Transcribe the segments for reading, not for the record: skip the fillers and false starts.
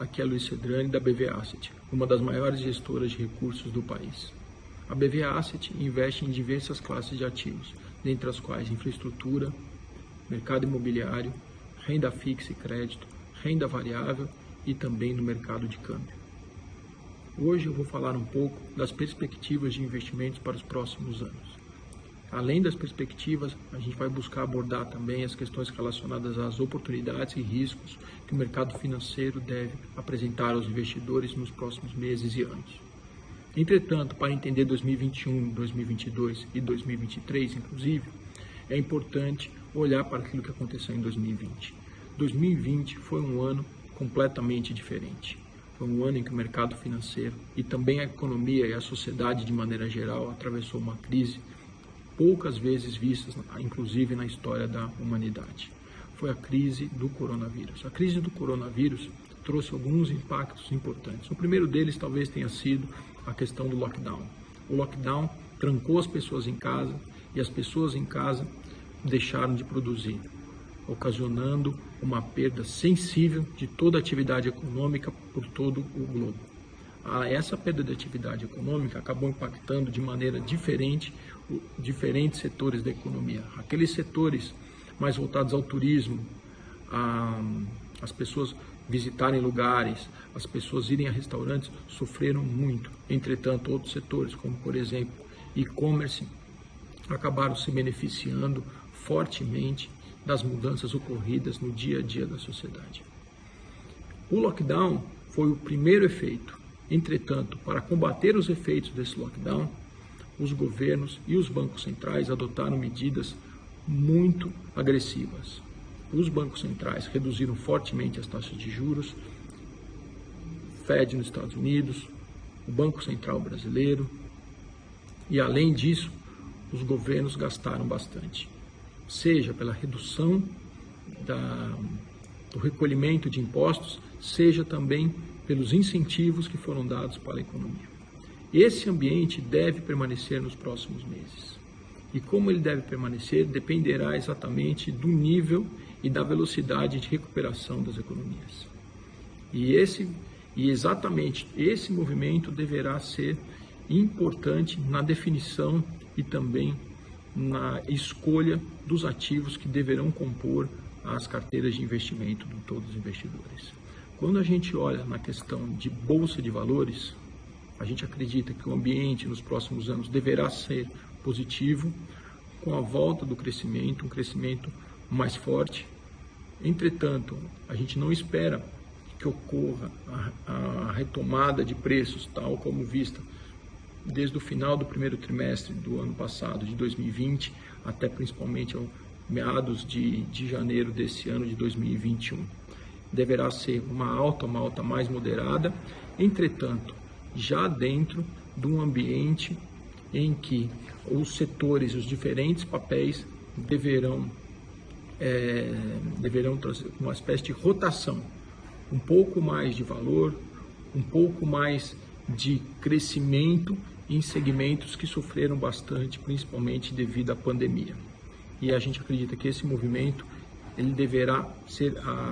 Aqui é Luiz Cedrani da BV Asset, uma das maiores gestoras de recursos do país. A BV Asset investe em diversas classes de ativos, dentre as quais infraestrutura, mercado imobiliário, renda fixa e crédito, renda variável e também no mercado de câmbio. Hoje eu vou falar um pouco das perspectivas de investimentos para os próximos anos. Além das perspectivas, a gente vai buscar abordar também as questões relacionadas às oportunidades e riscos que o mercado financeiro deve apresentar aos investidores nos próximos meses e anos. Entretanto, para entender 2021, 2022 e 2023, inclusive, é importante olhar para aquilo que aconteceu em 2020. 2020 foi um ano completamente diferente. Foi um ano em que o mercado financeiro e também a economia e a sociedade de maneira geral atravessou uma crise poucas vezes vistas, inclusive na história da humanidade. Foi a crise do coronavírus. A crise do coronavírus trouxe alguns impactos importantes. O primeiro deles talvez tenha sido a questão do lockdown. O lockdown trancou as pessoas em casa e as pessoas em casa deixaram de produzir, ocasionando uma perda sensível de toda a atividade econômica por todo o globo. Essa perda de atividade econômica acabou impactando de maneira diferente diferentes setores da economia. Aqueles setores mais voltados ao turismo, as pessoas visitarem lugares, as pessoas irem a restaurantes, sofreram muito. Entretanto, outros setores, como por exemplo e-commerce, acabaram se beneficiando fortemente das mudanças ocorridas no dia a dia da sociedade. O lockdown foi o primeiro efeito. Entretanto, para combater os efeitos desse lockdown, os governos e os bancos centrais adotaram medidas muito agressivas. Os bancos centrais reduziram fortemente as taxas de juros, Fed nos Estados Unidos, o Banco Central brasileiro, e além disso, os governos gastaram bastante, seja pela redução do recolhimento de impostos, seja também pelos incentivos que foram dados para a economia. Esse ambiente deve permanecer nos próximos meses. E como ele deve permanecer, dependerá exatamente do nível e da velocidade de recuperação das economias. E exatamente esse movimento deverá ser importante na definição e também na escolha dos ativos que deverão compor as carteiras de investimento de todos os investidores. Quando a gente olha na questão de bolsa de valores, a gente acredita que o ambiente nos próximos anos deverá ser positivo, com a volta do crescimento, um crescimento mais forte. Entretanto, a gente não espera que ocorra a retomada de preços, tal como vista desde o final do primeiro trimestre do ano passado, de 2020, até principalmente ao meados de janeiro desse ano de 2021. Deverá ser uma alta mais moderada, entretanto, já dentro de um ambiente em que os setores, os diferentes papéis deverão trazer uma espécie de rotação, um pouco mais de valor, um pouco mais de crescimento em segmentos que sofreram bastante, principalmente devido à pandemia. E a gente acredita que esse movimento ele deverá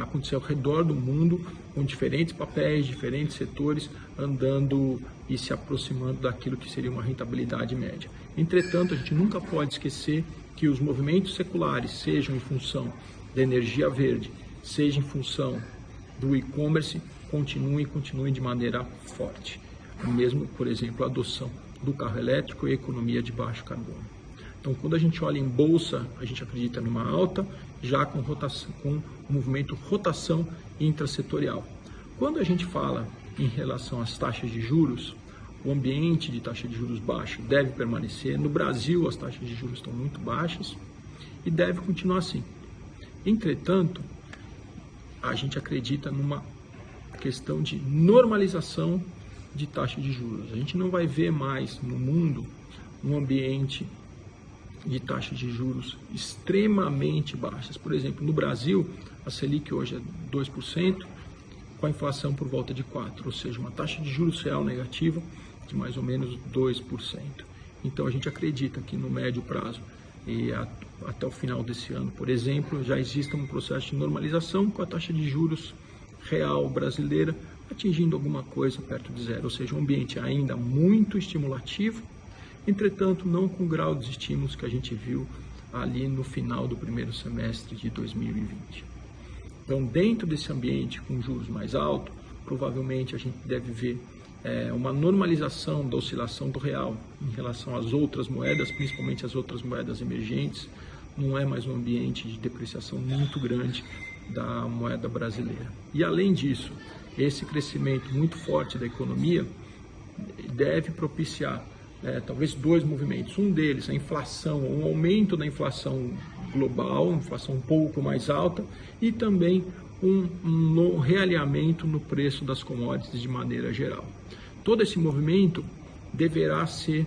acontecer ao redor do mundo, com diferentes papéis, diferentes setores, andando e se aproximando daquilo que seria uma rentabilidade média. Entretanto, a gente nunca pode esquecer que os movimentos seculares, sejam em função da energia verde, seja em função do e-commerce, continuem de maneira forte. Mesmo, por exemplo, a adoção do carro elétrico e a economia de baixo carbono. Então, quando a gente olha em bolsa, a gente acredita numa alta, já com um movimento rotação intrasetorial. Quando a gente fala em relação às taxas de juros, o ambiente de taxa de juros baixo deve permanecer. No Brasil, as taxas de juros estão muito baixas e deve continuar assim. Entretanto, a gente acredita numa questão de normalização de taxa de juros. A gente não vai ver mais no mundo um ambiente de taxas de juros extremamente baixas. Por exemplo, no Brasil, a Selic hoje é 2%, com a inflação por volta de 4%, ou seja, uma taxa de juros real negativa de mais ou menos 2%. Então, a gente acredita que no médio prazo e até o final desse ano, por exemplo, já exista um processo de normalização com a taxa de juros real brasileira atingindo alguma coisa perto de zero, ou seja, um ambiente ainda muito estimulativo, entretanto não com o grau de estímulos que a gente viu ali no final do primeiro semestre de 2020. Então, dentro desse ambiente com juros mais altos, provavelmente a gente deve ver uma normalização da oscilação do real em relação às outras moedas, principalmente as outras moedas emergentes. Não é mais um ambiente de depreciação muito grande da moeda brasileira. E além disso, esse crescimento muito forte da economia deve propiciar talvez dois movimentos. Um deles, a inflação, um aumento da inflação global, uma inflação um pouco mais alta, e também um realinhamento no preço das commodities de maneira geral. Todo esse movimento deverá ser,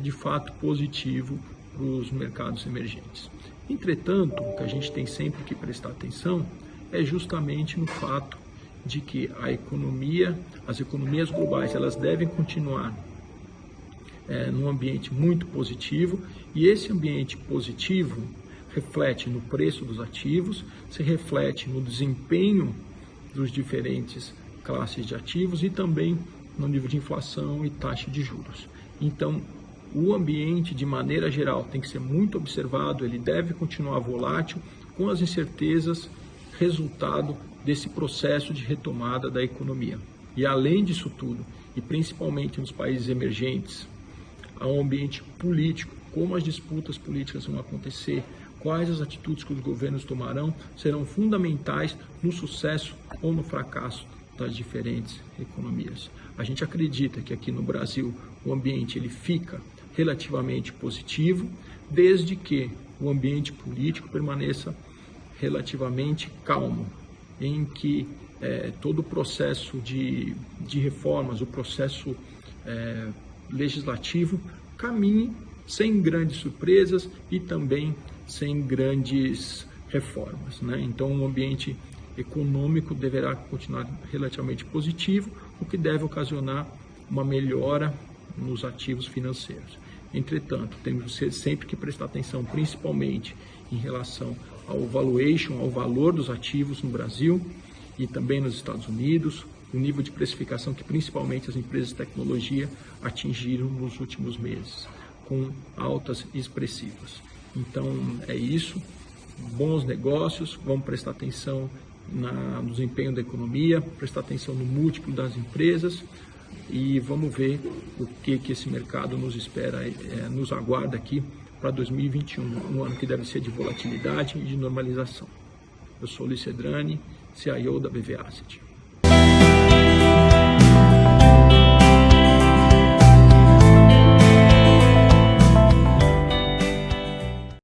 de fato, positivo para os mercados emergentes. Entretanto, o que a gente tem sempre que prestar atenção é justamente no fato de que as economias globais, elas devem continuar num ambiente muito positivo, e esse ambiente positivo reflete no preço dos ativos, se reflete no desempenho dos diferentes classes de ativos e também no nível de inflação e taxa de juros. Então, o ambiente, de maneira geral, tem que ser muito observado, ele deve continuar volátil, com as incertezas resultado desse processo de retomada da economia. E além disso tudo, e principalmente nos países emergentes, há um ambiente político, como as disputas políticas vão acontecer, quais as atitudes que os governos tomarão, serão fundamentais no sucesso ou no fracasso das diferentes economias. A gente acredita que aqui no Brasil o ambiente ele fica relativamente positivo, desde que o ambiente político permaneça relativamente calmo, em que todo o processo de reformas, o processo legislativo caminhe sem grandes surpresas e também sem grandes reformas, né? Então, o ambiente econômico deverá continuar relativamente positivo, o que deve ocasionar uma melhora nos ativos financeiros. Entretanto, temos sempre que prestar atenção, principalmente em relação ao valuation, ao valor dos ativos no Brasil e também nos Estados Unidos, o nível de precificação que principalmente as empresas de tecnologia atingiram nos últimos meses, com altas expressivas. Então, é isso. Bons negócios, vamos prestar atenção no desempenho da economia, prestar atenção no múltiplo das empresas e vamos ver o que esse mercado nos espera, nos aguarda aqui para 2021, um ano que deve ser de volatilidade e de normalização. Eu sou Luiz Cedrani, CIO da BV Asset.